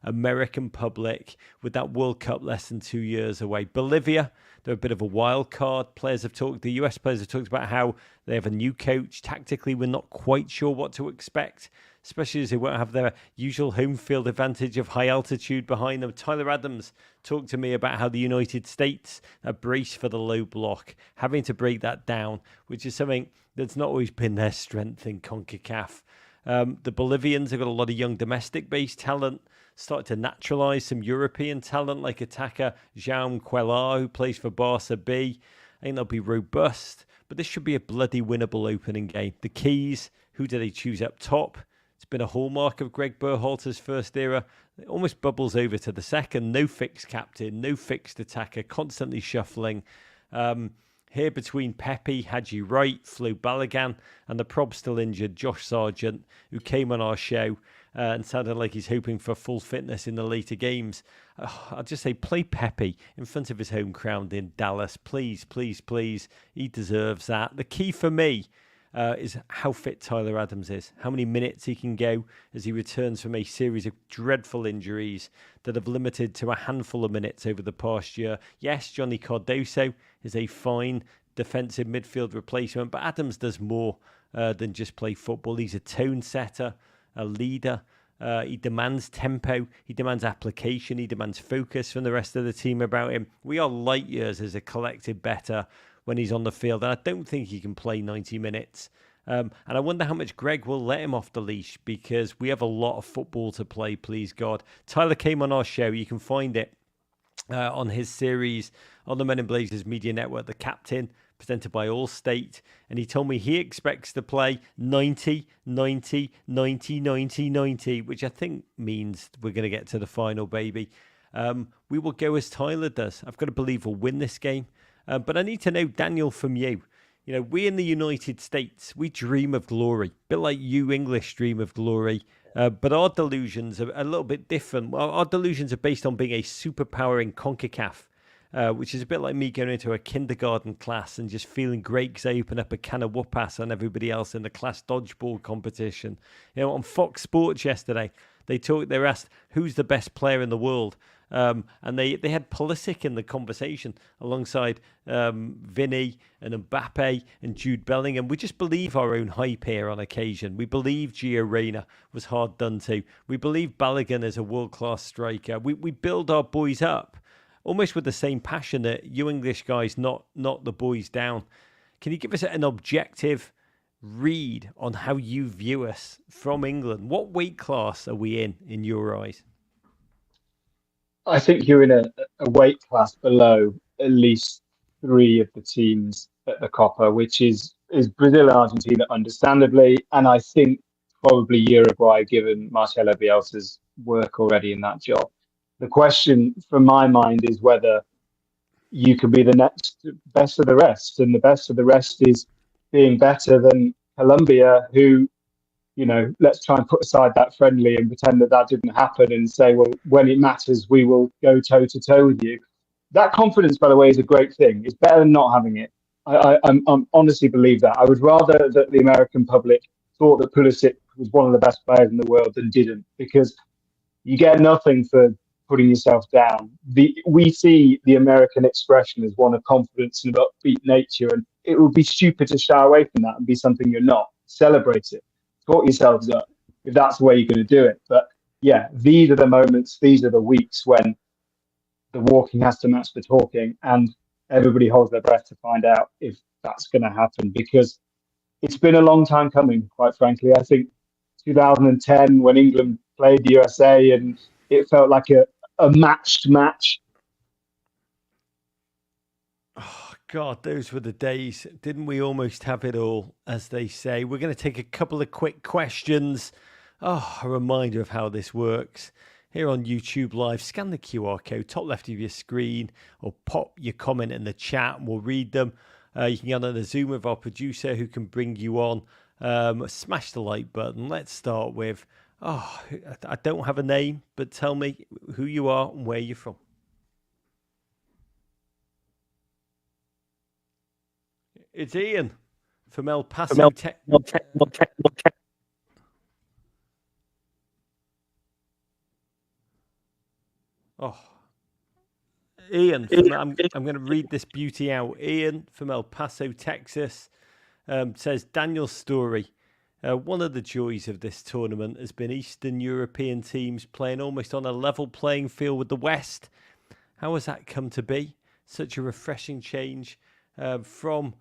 American public with that World Cup less than 2 years away. Bolivia, they're a bit of a wild card. The US players have talked about how they have a new coach. Tactically, we're not quite sure what to expect, especially as they won't have their usual home field advantage of high altitude behind them. Tyler Adams talked to me about how the United States are braced for the low block, having to break that down, which is something that's not always been their strength in CONCACAF. The Bolivians have got a lot of young domestic-based talent, started to naturalise some European talent like attacker Jaume Cuellar, who plays for Barca B. I think they'll be robust, but this should be a bloody winnable opening game. The keys, who do they choose up top? It's been a hallmark of Greg Berhalter's first era. It almost bubbles over to the second. No fixed captain, no fixed attacker, constantly shuffling. Here between Pepe, Haji Wright, Flo Balogun, and the prob still injured Josh Sargent, who came on our show and sounded like he's hoping for full fitness in the later games. I'll just say play Pepe in front of his home crowd in Dallas. Please, please, please. He deserves that. The key for me is how fit Tyler Adams is, how many minutes he can go as he returns from a series of dreadful injuries that have limited to a handful of minutes over the past year. Yes, Johnny Cardoso is a fine defensive midfield replacement, but Adams does more than just play football. He's a tone setter, a leader. He demands tempo, he demands application, he demands focus from the rest of the team about him. We are light years as a collective better when he's on the field, and I don't think he can play 90 minutes. And I wonder how much Greg will let him off the leash, because we have a lot of football to play, please God. Tyler came on our show. You can find it on his series on the Men in Blazers Media Network, The Captain, presented by Allstate. And he told me he expects to play 90, 90, 90, 90, 90, which I think means we're going to get to the final, baby. We will go as Tyler does. I've got to believe we'll win this game. But I need to know, Daniel, from you. You know, we in the United States, we dream of glory, a bit like you English dream of glory. But our delusions are a little bit different. Well, our delusions are based on being a superpower in CONCACAF. which is a bit like me going into a kindergarten class and just feeling great because I open up a can of whoop-ass on everybody else in the class dodgeball competition. On Fox Sports yesterday, they were asked who's the best player in the world. And they had Pulisic in the conversation alongside Vinny and Mbappe and Jude Bellingham. We just believe our own hype here on occasion. We believe Gio Reyna was hard done to. We believe Balogun is a world-class striker. We build our boys up almost with the same passion that you English guys knock the boys down. Can you give us an objective read on how you view us from England? What weight class are we in your eyes? I think you're in a weight class below at least three of the teams at the Copa, which is Brazil and Argentina, understandably, and I think probably Uruguay, given Marcelo Bielsa's work already in that job. The question from my mind is whether you can be the next best of the rest, and the best of the rest is being better than Colombia, who, let's try and put aside that friendly and pretend that didn't happen and say, well, when it matters, we will go toe to toe with you. That confidence, by the way, is a great thing. It's better than not having it. I honestly believe that. I would rather that the American public thought that Pulisic was one of the best players in the world than didn't, because you get nothing for putting yourself down. We see the American expression as one of confidence and upbeat nature, and it would be stupid to shy away from that and be something you're not. Celebrate it. Talk yourselves up if that's the way you're going to do it. But yeah, these are the moments, these are the weeks when the walking has to match the talking, and everybody holds their breath to find out if that's going to happen, because it's been a long time coming, quite frankly. I think 2010, when England played the USA, and it felt like a matched match. Oh, God, those were the days. Didn't we almost have it all, as they say? We're going to take a couple of quick questions. Oh, a reminder of how this works. Here on YouTube Live, scan the QR code, top left of your screen, or pop your comment in the chat and we'll read them. You can get on the Zoom with our producer who can bring you on. Smash the like button. Let's start with, I don't have a name, but tell me who you are and where you're from. It's Ian from El Paso, Ian, I'm going to read this beauty out. Ian from El Paso, Texas, says, Daniel Storey, one of the joys of this tournament has been Eastern European teams playing almost on a level playing field with the West. How has that come to be? Such a refreshing change from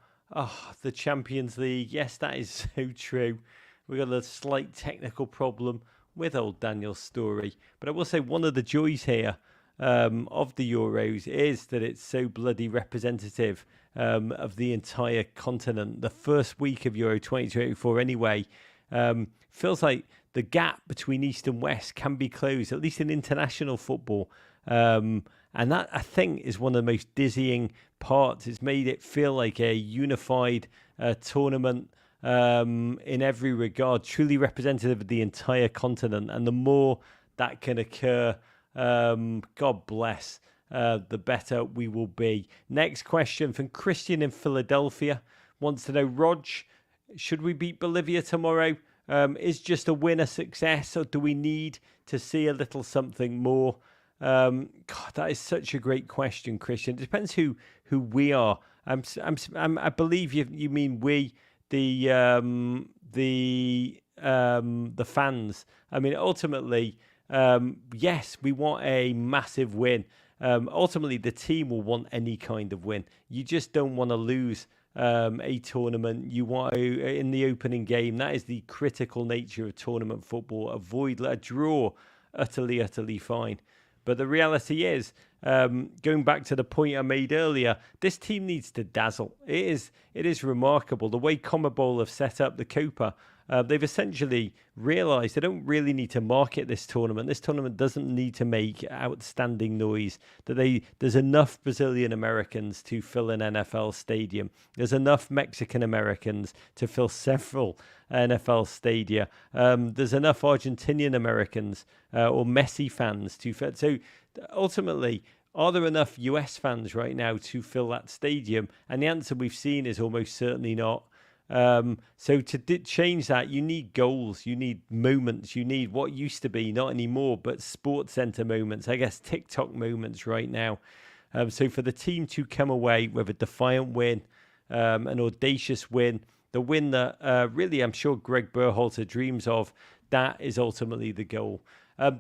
the Champions League. Yes, that is so true. We've got a slight technical problem with old Daniel Storey. But I will say one of the joys here of the Euros is that it's so bloody representative of the entire continent. The first week of Euro 2024 anyway feels like the gap between East and West can be closed, at least in international football. And that, I think, is one of the most dizzying parts. It's made it feel like a unified tournament in every regard, truly representative of the entire continent. And the more that can occur, God bless, the better we will be. Next question from Christian in Philadelphia. Wants to know, Rog, should we beat Bolivia tomorrow? Is just a win a success, or do we need to see a little something more? God, that is such a great question, Christian. It depends who we are. I believe you mean we, the fans. I mean, ultimately, yes, we want a massive win. Ultimately, the team will want any kind of win. You just don't want to lose a tournament. You want to, in the opening game, that is the critical nature of tournament football. Avoid a draw, utterly fine. But the reality is, going back to the point I made earlier, this team needs to dazzle. It is remarkable the way CONMEBOL have set up the Copa. They've essentially realised they don't really need to market this tournament. This tournament doesn't need to make outstanding noise. There's enough Brazilian Americans to fill an NFL stadium. There's enough Mexican Americans to fill several NFL stadia. There's enough Argentinian Americans or Messi fans to fill. So ultimately, are there enough US fans right now to fill that stadium? And the answer we've seen is almost certainly not. So to change that, you need goals, you need moments, you need what used to be, not anymore, but sports center moments, I guess TikTok moments right now. So for the team to come away with a defiant win, an audacious win, the win that really I'm sure Greg Berhalter dreams of, that is ultimately the goal.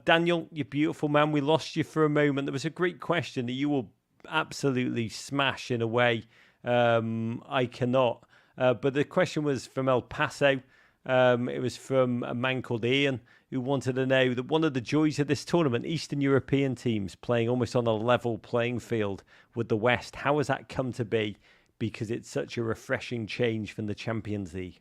Daniel, you're beautiful, man. We lost you for a moment. There was a great question that you will absolutely smash in a way I cannot. But the question was from El Paso. It was from a man called Ian, who wanted to know that one of the joys of this tournament, Eastern European teams playing almost on a level playing field with the West. How has that come to be? Because it's such a refreshing change from the Champions League.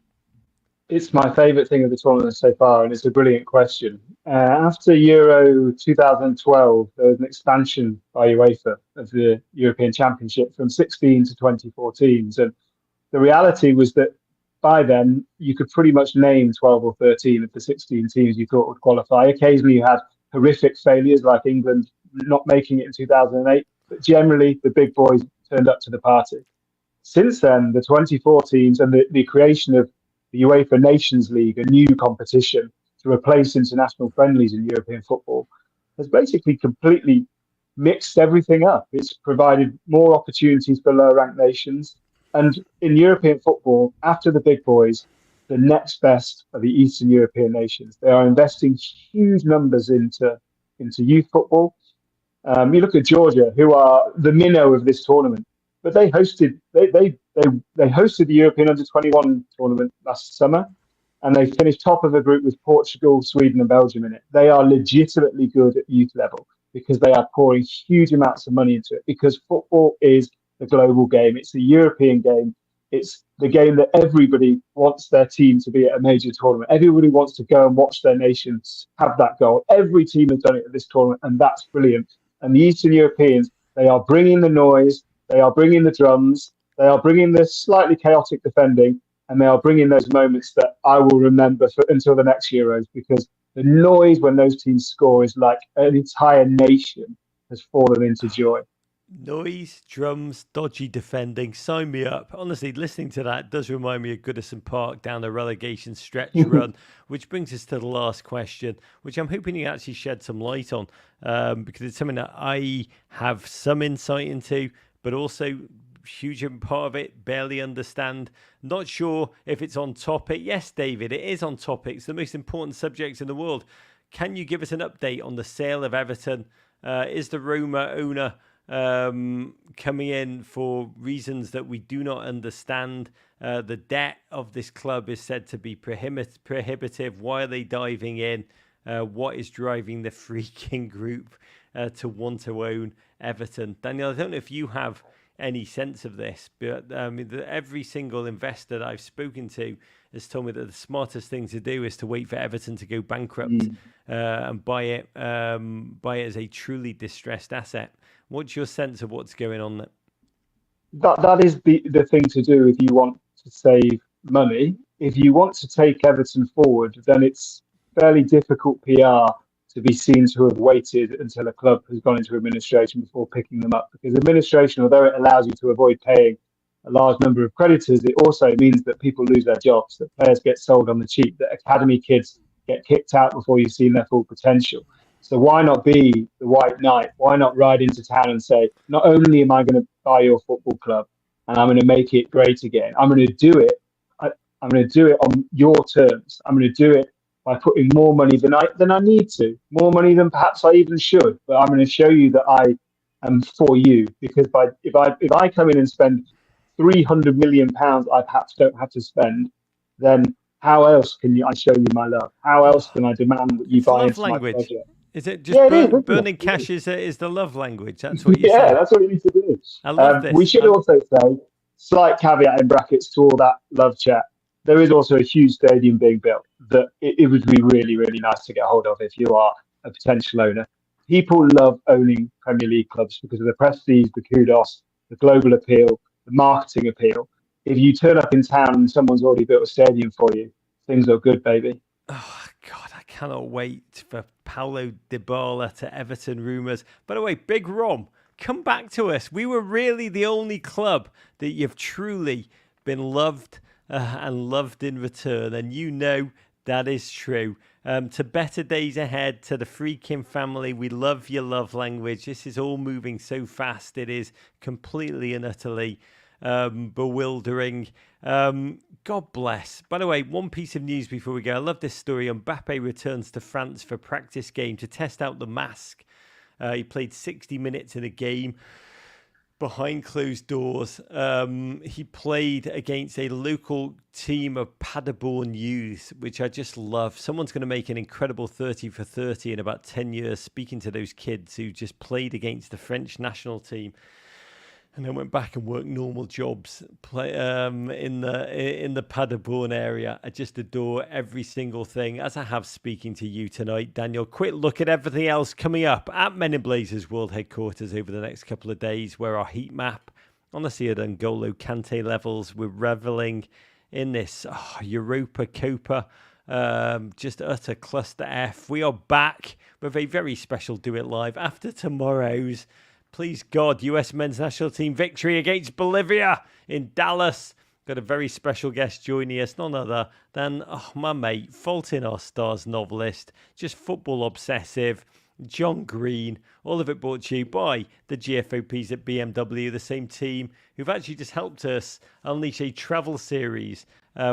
It's my favourite thing of the tournament so far, and it's a brilliant question. After Euro 2012, there was an expansion by UEFA of the European Championship from 16 to 24 teams. And the reality was that by then, you could pretty much name 12 or 13 of the 16 teams you thought would qualify. Occasionally, you had horrific failures like England not making it in 2008, but generally, the big boys turned up to the party. Since then, the 24 teams and the creation of the UEFA Nations League, a new competition to replace international friendlies in European football, has basically completely mixed everything up. It's provided more opportunities for lower-ranked nations. And in European football, after the big boys, the next best are the Eastern European nations. They are investing huge numbers into youth football. You look at Georgia, who are the minnow of this tournament, but they hosted the European Under-21 tournament last summer, and they finished top of a group with Portugal, Sweden, and Belgium in it. They are legitimately good at youth level because they are pouring huge amounts of money into it. Because football is a global game; it's a European game. It's the game that everybody wants their team to be at a major tournament. Everybody wants to go and watch their nations have that goal. Every team has done it at this tournament, and that's brilliant. And the Eastern Europeans, they are bringing the noise. They are bringing the drums, they are bringing the slightly chaotic defending, and they are bringing those moments that I will remember until the next Euros, because the noise when those teams score is like an entire nation has fallen into joy. Noise, drums, dodgy defending, sign me up. Honestly, listening to that does remind me of Goodison Park down the relegation stretch run, which brings us to the last question, which I'm hoping you actually shed some light on, because it's something that I have some insight into, but also huge part of it, barely understand. Not sure if it's on topic. Yes, David, it is on topic. It's the most important subjects in the world. Can you give us an update on the sale of Everton? Is the Roma owner coming in for reasons that we do not understand? The debt of this club is said to be prohibitive. Why are they diving in? What is driving the freaking group to want to own Everton? Daniel, I don't know if you have any sense of this, but every single investor that I've spoken to has told me that the smartest thing to do is to wait for Everton to go bankrupt and buy it as a truly distressed asset. What's your sense of what's going on there? That is the thing to do if you want to save money. If you want to take Everton forward, then it's fairly difficult PR to be seen to have waited until a club has gone into administration before picking them up. Because administration, although it allows you to avoid paying a large number of creditors, it also means that people lose their jobs, that players get sold on the cheap, that academy kids get kicked out before you've seen their full potential. So why not be the white knight? Why not ride into town and say, not only am I going to buy your football club and I'm going to make it great again, I'm going to do it. I'm going to do it on your terms. I'm going to do it by putting more money than I need to, more money than perhaps I even should. But I'm going to show you that I am for you, because if I come in and spend £300 million I perhaps don't have to spend, then how else can I show you my love? How else can I demand that you buy into language. My project? Is it just burning cash is the love language? That's what you say. Yeah, that's what you need to do. I love this. We should also say, slight caveat in brackets to all that love chat, there is also a huge stadium being built that it would be really, really nice to get hold of if you are a potential owner. People love owning Premier League clubs because of the prestige, the kudos, the global appeal, the marketing appeal. If you turn up in town and someone's already built a stadium for you, things are good, baby. Oh, God, I cannot wait for Paulo Dybala to Everton rumours. By the way, Big Rom, come back to us. We were really the only club that you've truly been loved and loved in return. And you know that is true. To better days ahead, to the Freakin' family, we love your love language. This is all moving so fast. It is completely and utterly bewildering. God bless. By the way, one piece of news before we go. I love this story. Mbappe returns to France for practice game to test out the mask. He played 60 minutes in a game behind closed doors. He played against a local team of Paderborn youth, which I just love. Someone's going to make an incredible 30 for 30 in about 10 years, speaking to those kids who just played against the French national team and then went back and worked normal jobs in the Paderborn area. I just adore every single thing, as I have speaking to you tonight, Daniel. Quick look at everything else coming up at Men in Blazers World Headquarters over the next couple of days, where our heat map, honestly, at N'Golo Kante levels, we're reveling in this Europa Copa, just utter cluster F. We are back with a very special Do It Live after tomorrow's, please God, US men's national team victory against Bolivia in Dallas. Got a very special guest joining us, none other than my mate, Fault in Our Stars novelist, just football obsessive, John Green. All of it brought to you by the GFOPs at BMW, the same team who've actually just helped us unleash a travel series,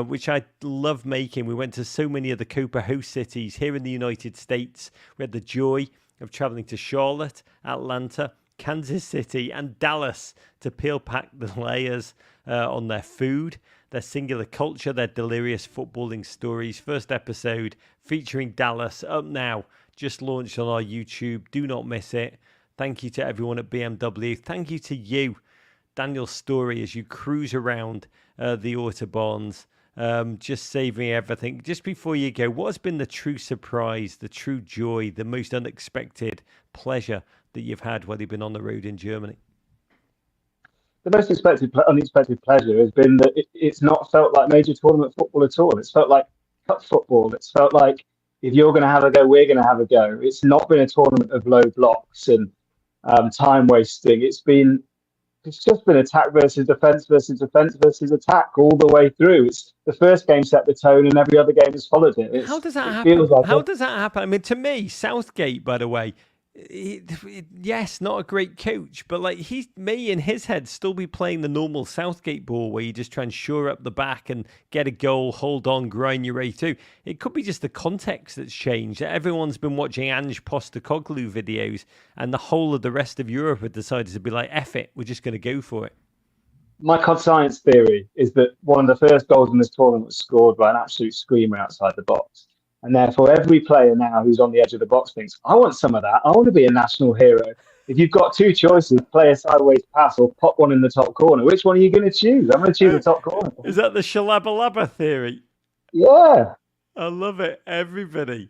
which I love making. We went to so many of the Copa host cities here in the United States. We had the joy of traveling to Charlotte, Atlanta, Kansas City and Dallas to peel back the layers on their food, their singular culture, their delirious footballing stories. First episode featuring Dallas up now, just launched on our YouTube. Do not miss it. Thank you to everyone at BMW. Thank you to you, Daniel Storey, as you cruise around the Autobahns, just saving everything. Just before you go, what has been the true surprise, the true joy, the most unexpected pleasure that you've had while you've been on the road in Germany? The most unexpected pleasure has been that it's not felt like major tournament football at all. It's felt like cup football. It's felt like if you're going to have a go, we're going to have a go. It's not been a tournament of low blocks and time wasting. It's just been attack versus defence versus defence versus attack all the way through. It's the first game set the tone, and every other game has followed it. How does that happen? How does that happen? I mean, to me, Southgate, by the way, yes, not a great coach, but like he may in his head still be playing the normal Southgate ball where you just try and shore up the back and get a goal, hold on, grind your way through. It could be just the context that's changed. Everyone's been watching Ange Postecoglou videos and the whole of the rest of Europe have decided to be like, F it, we're just going to go for it. My COD science theory is that one of the first goals in this tournament was scored by an absolute screamer outside the box. And therefore, every player now who's on the edge of the box thinks, I want some of that. I want to be a national hero. If you've got two choices, play a sideways pass or pop one in the top corner, which one are you going to choose? I'm going to choose the top corner. Is that the shalabalaba theory? Yeah. I love it. Everybody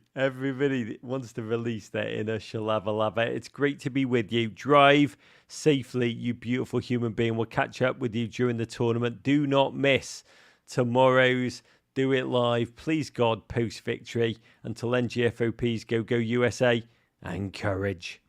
wants to release their inner shalabalaba. It's great to be with you. Drive safely, you beautiful human being. We'll catch up with you during the tournament. Do not miss tomorrow's Do It Live, please God, post-victory. Until then, GFOPs, go USA and courage.